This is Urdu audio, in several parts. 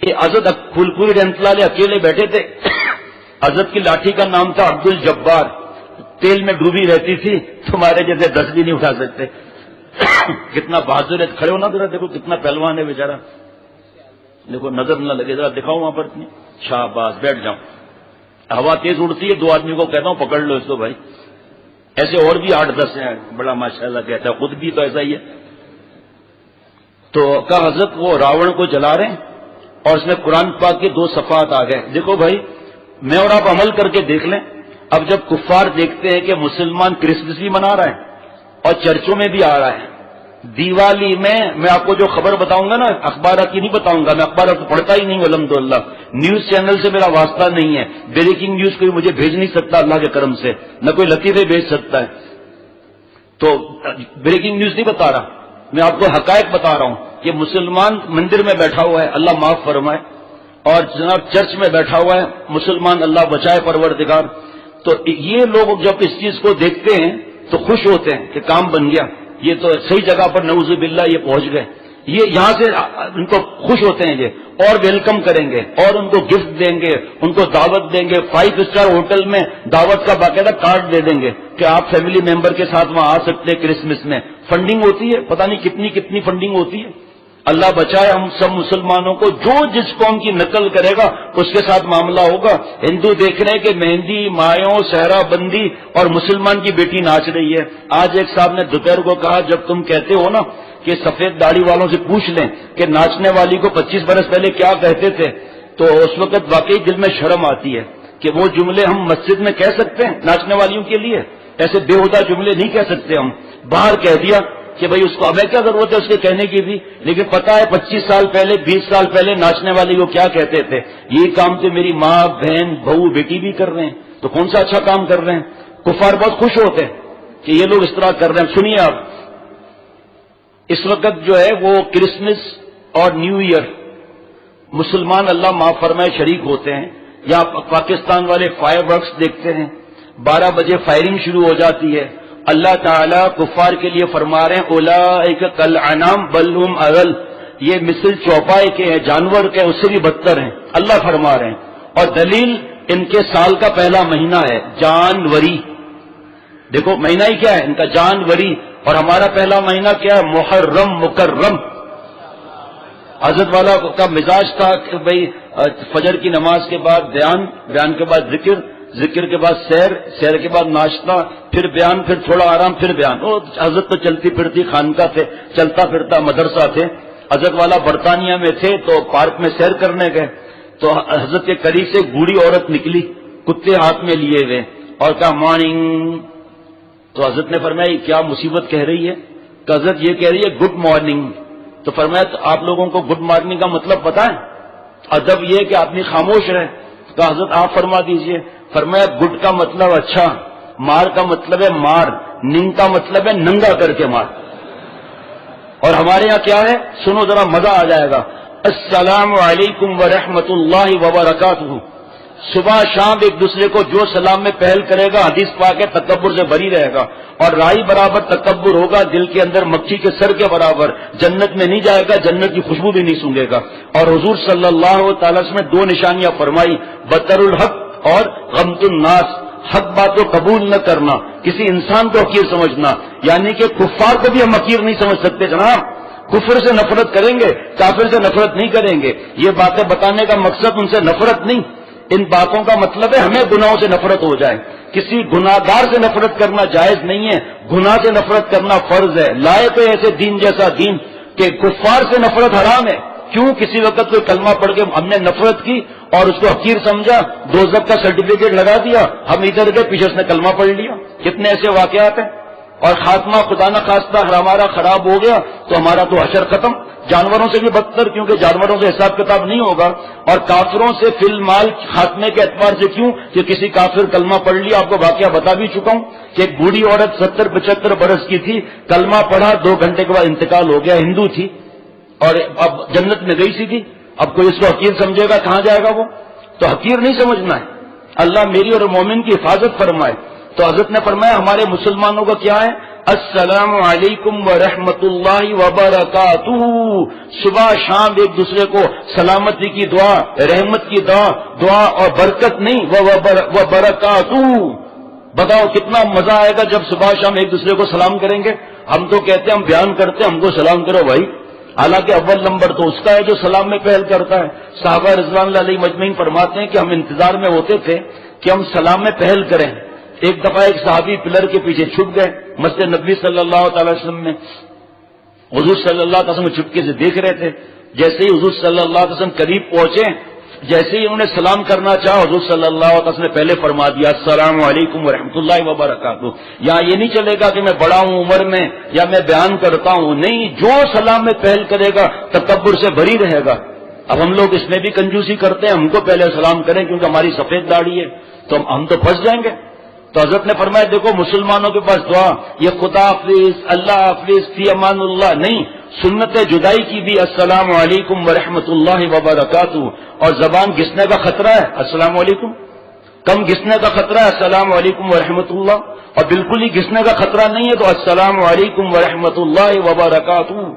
کہ حضرت پھولپوری رحمۃ اللہ علیہ اکیلے بیٹھے تھے. حضرت کی لاٹھی کا نام تھا عبد الجبار. تیل میں ڈوبی رہتی تھی, تمہارے جیسے 10 بھی نہیں اٹھا سکتے. کتنا بہادر ہے, کھڑے ہونا ذرا, دیکھو کتنا پہلوان ہے بیچارہ, دیکھو نظر نہ لگے, ذرا دکھاؤ وہاں پر اتنی. شاباش, بیٹھ جاؤ. ہوا تیز اڑتی ہے, 2 آدمی کو کہتا ہوں پکڑ لو اس کو بھائی. ایسے اور بھی 8-10 ہیں, بڑا ماشاءاللہ کہتا ہے, خود بھی تو ایسا ہی ہے. تو کہا حضرت وہ راون کو جلا رہے ہیں اور اس میں قرآن پاک کے 2 صفحات آ گئے. دیکھو بھائی, میں اور آپ عمل کر کے دیکھ لیں. اب جب کفار دیکھتے ہیں کہ مسلمان کرسمس بھی منا رہا ہے اور چرچوں میں بھی آ رہا ہے, دیوالی میں آپ کو جو خبر بتاؤں گا نا, اخبارات کی نہیں بتاؤں گا, میں اخبارات کو پڑھتا ہی نہیں ہوں الحمدللہ. نیوز چینل سے میرا واسطہ نہیں ہے, بریکنگ نیوز کوئی مجھے بھیج نہیں سکتا اللہ کے کرم سے, نہ کوئی لطیفے بھیج سکتا ہے. تو بریکنگ نیوز نہیں بتا رہا, میں آپ کو حقائق بتا رہا ہوں کہ مسلمان مندر میں بیٹھا ہوا ہے, اللہ معاف فرمائے, اور جناب چرچ میں بیٹھا ہوا ہے مسلمان, اللہ بچائے پروردگار. تو یہ لوگ جب اس چیز کو دیکھتے ہیں تو خوش ہوتے ہیں کہ کام بن گیا, یہ تو صحیح جگہ پر نعوذ باللہ یہ پہنچ گئے. یہ یہاں سے ان کو خوش ہوتے ہیں یہ, اور ویلکم کریں گے اور ان کو گفٹ دیں گے, ان کو دعوت دیں گے. 5 اسٹار ہوٹل میں دعوت کا باقاعدہ کارڈ دے دیں گے کہ آپ فیملی ممبر کے ساتھ وہاں آ سکتے ہیں کرسمس میں. فنڈنگ ہوتی ہے, پتہ نہیں کتنی کتنی فنڈنگ ہوتی ہے. اللہ بچائے ہم سب مسلمانوں کو, جو جس قوم کی نقل کرے گا اس کے ساتھ معاملہ ہوگا. ہندو دیکھ رہے ہیں کہ مہندی, مایوں, صحرا بندی اور مسلمان کی بیٹی ناچ رہی ہے. آج ایک صاحب نے دوپہر کو کہا, جب تم کہتے ہو نا کہ سفید داڑھی والوں سے پوچھ لیں کہ ناچنے والی کو 25 برس پہلے کیا کہتے تھے, تو اس وقت واقعی دل میں شرم آتی ہے کہ وہ جملے ہم مسجد میں کہہ سکتے ہیں ناچنے والیوں کے لیے؟ ایسے بےہودہ جملے نہیں کہہ سکتے ہم. باہر کہہ دیا کہ بھئی اس کو ہمیں کیا ضرورت ہے اس کے کہنے کی بھی, لیکن پتا ہے 25 سال پہلے 20 سال پہلے ناچنے والی کو کیا کہتے تھے. یہی کام تو میری ماں, بہن, بہو, بیٹی بھی کر رہے ہیں, تو کون سا اچھا کام کر رہے ہیں؟ کفار بہت خوش ہوتے ہیں کہ یہ لوگ اس طرح کر رہے ہیں. سنیے آپ, اس وقت جو ہے وہ کرسمس اور نیو ایئر مسلمان اللہ معاف فرمائے شریک ہوتے ہیں. یہاں پاکستان والے فائر ورکس دیکھتے ہیں, 12 بجے فائرنگ شروع ہو جاتی ہے. اللہ تعالیٰ کفار کے لیے فرما رہے ہیں اولئک کالانعام بل ھم اضل, یہ مثل چوپائے کے ہیں, جانور کے, اس سے بھی بدتر ہیں, اللہ فرما رہے ہیں. اور دلیل ان کے سال کا پہلا مہینہ ہے جانوری. دیکھو مہینہ ہی کیا ہے ان کا, جانوری. اور ہمارا پہلا مہینہ کیا ہے؟ محرم مکرم. حضرت والا کا مزاج تھا کہ بھئی فجر کی نماز کے بعد بیان کے بعد ذکر کے بعد سیر کے بعد ناشتہ, پھر بیان, پھر تھوڑا آرام, پھر بیان. حضرت تو چلتی پھرتی خانقاہ تھے, چلتا پھرتا مدرسہ تھے. حضرت والا برطانیہ میں تھے تو پارک میں سیر کرنے گئے تو حضرت کے قریب سے بوڑھی عورت نکلی کتے ہاتھ میں لیے ہوئے اور کہا مارننگ. تو حضرت نے فرمایا کیا مصیبت کہہ رہی ہے؟ کہ حضرت یہ کہہ رہی ہے گڈ مارننگ. تو فرمایا تو آپ لوگوں کو گڈ مارننگ کا مطلب پتہ ہے؟ ادب یہ کہ آدمی خاموش رہے. تو حضرت آپ فرما دیجئے. فرمایا گڈ کا مطلب اچھا, مار کا مطلب ہے مار, ننگ کا مطلب ہے ننگا کر کے مار. اور ہمارے یہاں کیا ہے سنو ذرا مزہ آ جائے گا. السلام علیکم ورحمۃ اللہ وبرکاتہ. صبح شام ایک دوسرے کو جو سلام میں پہل کرے گا حدیث پاک ہے تکبر سے بری رہے گا. اور رائی برابر تکبر ہوگا دل کے اندر مکھی کے سر کے برابر, جنت میں نہیں جائے گا, جنت کی خوشبو بھی نہیں سونگے گا. اور حضور صلی اللہ تعالی وسلم نے 2 نشانیاں فرمائی, بطر الحق اور غمت الناس. حق بات کو قبول نہ کرنا, کسی انسان کو حقیر سمجھنا. یعنی کہ کفار کو بھی ہم حقیر نہیں سمجھ سکتے جناب. کفر سے نفرت کریں گے, کافر سے نفرت نہیں کریں گے. یہ باتیں بتانے کا مقصد ان سے نفرت نہیں, ان باتوں کا مطلب ہے ہمیں گناہوں سے نفرت ہو جائے. کسی گناہگار سے نفرت کرنا جائز نہیں ہے, گناہ سے نفرت کرنا فرض ہے. لائے تو ایسے دین جیسا دین کہ کفار سے نفرت حرام ہے. کیوں؟ کسی وقت کوئی کلمہ پڑھ کے ہم نے نفرت کی اور اس کو حقیر سمجھا, دوزخ کا سرٹیفکیٹ لگا دیا, ہم ادھر گئے پیچھے اس نے کلمہ پڑھ لیا. کتنے ایسے واقعات ہیں. اور خاتمہ خدا نہ خواستہ ہمارا خراب ہو گیا تو ہمارا تو حشر ختم. جانوروں سے بھی بدتر, کیونکہ جانوروں سے حساب کتاب نہیں ہوگا. اور کافروں سے فی المال خاتمے کے اعتبار سے کیوں کہ کسی کافر کلمہ پڑھ لیا. آپ کو واقعہ بتا بھی چکا ہوں کہ ایک بوڑھی عورت 70-75 برس کی تھی, کلمہ پڑھا 2 گھنٹے کے بعد انتقال ہو گیا. ہندو تھی اور اب جنت میں گئی سی تھی. اب کوئی اس کو حقیر سمجھے گا, کہاں جائے گا وہ؟ تو حقیر نہیں سمجھنا ہے. اللہ میری اور مومن کی حفاظت فرمائے. تو حضرت نے فرمایا ہمارے مسلمانوں کا کیا ہے؟ السلام علیکم ورحمۃ اللہ وبرکاتہ. صبح شام ایک دوسرے کو سلامتی کی دعا، رحمت کی دعا اور برکت نہیں، وبرکاتہ. بتاؤ کتنا مزہ آئے گا جب صبح شام ایک دوسرے کو سلام کریں گے. ہم تو کہتے ہیں، ہم بیان کرتے ہیں ہم کو سلام کرو بھائی، حالانکہ اول نمبر تو اس کا ہے جو سلام میں پہل کرتا ہے. صحابہ رضوان اللہ علیہ مجمعین فرماتے ہیں کہ ہم انتظار میں ہوتے تھے کہ ہم سلام میں پہل کریں. ایک دفعہ ایک صحابی پلر کے پیچھے چھپ گئے مسجد نبی صلی اللہ تعالی وسلم میں. حضور صلی اللہ علیہ وسلم چھپکے سے دیکھ رہے تھے. جیسے ہی حضور صلی اللہ علیہ وسلم قریب پہنچے، جیسے ہی انہوں نے سلام کرنا چاہا، حضور صلی اللہ علیہ وسلم نے پہلے فرما دیا السلام علیکم ورحمۃ اللہ وبرکاتہ. یہاں یہ نہیں چلے گا کہ میں بڑا ہوں عمر میں یا میں بیان کرتا ہوں، نہیں، جو سلام میں پہل کرے گا تکبر سے بری رہے گا. اب ہم لوگ اس میں بھی کنجوسی کرتے ہیں، ہم کو پہلے سلام کریں کیونکہ ہماری سفید داڑھی ہے تو ہم تو پھنس جائیں گے. تو حضرت نے فرمایا دیکھو مسلمانوں کے پاس دعا یہ خدا حافظ، اللہ حافظ، فی امان اللہ نہیں، سنت جدائی کی بھی السلام علیکم ورحمۃ اللہ وبرکاتہ. اور زبان گھسنے کا خطرہ ہے السلام علیکم، کم گھسنے کا خطرہ ہے السلام علیکم ورحمۃ اللہ، اور بالکل ہی گھسنے کا خطرہ نہیں ہے تو السلام علیکم ورحمۃ اللہ وبرکاتہ.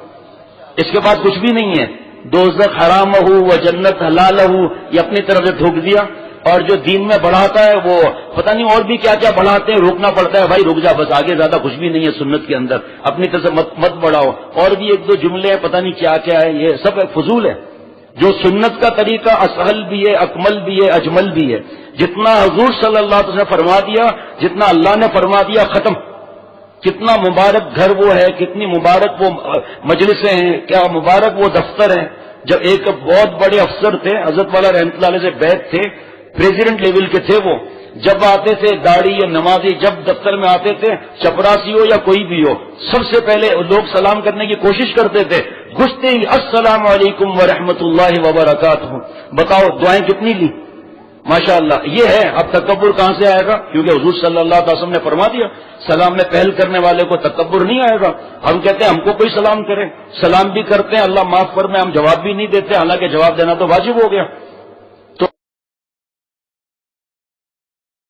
اس کے بعد کچھ بھی نہیں ہے. دوزخ حرام ہو و جنت حلال ہو یہ اپنی طرف سے ٹھوک دیا. اور جو دین میں بڑھاتا ہے وہ پتہ نہیں اور بھی کیا کیا بڑھاتے ہیں، روکنا پڑتا ہے بھائی رک جا بس، آگے زیادہ کچھ بھی نہیں ہے سنت کے اندر، اپنی طرف سے مت بڑھاؤ. اور بھی ایک دو جملے ہیں پتہ نہیں کیا کیا ہے، یہ سب فضول ہے. جو سنت کا طریقہ اسہل بھی ہے، اکمل بھی ہے، اجمل بھی ہے. جتنا حضور صلی اللہ علیہ وسلم نے فرما دیا، جتنا اللہ نے فرما دیا، ختم. کتنا مبارک گھر وہ ہے، کتنی مبارک وہ مجلسیں ہیں، کیا مبارک وہ دفتر ہیں. جب ایک بہت بڑے افسر تھے حضرت والا رحمۃ اللہ علیہ سے بیعت تھے، پریزیڈنٹ لیول کے تھے وہ، جب آتے تھے داڑھی یا نمازی جب دفتر میں آتے تھے، چپراسی ہو یا کوئی بھی ہو، سب سے پہلے لوگ سلام کرنے کی کوشش کرتے تھے، گھستے ہی السلام علیکم ورحمۃ اللہ وبرکاتہ. بتاؤ دعائیں کتنی لی ماشاء اللہ. یہ ہے. اب تکبر کہاں سے آئے گا؟ کیونکہ حضور صلی اللہ علیہ وسلم نے فرما دیا سلام میں پہل کرنے والے کو تکبر نہیں آئے گا. ہم کہتے ہیں ہم کو کوئی سلام کرے، سلام بھی کرتے ہیں اللہ معاف فرمائے، ہم جواب بھی نہیں دیتے، حالانکہ جواب دینا تو واجب ہو گیا.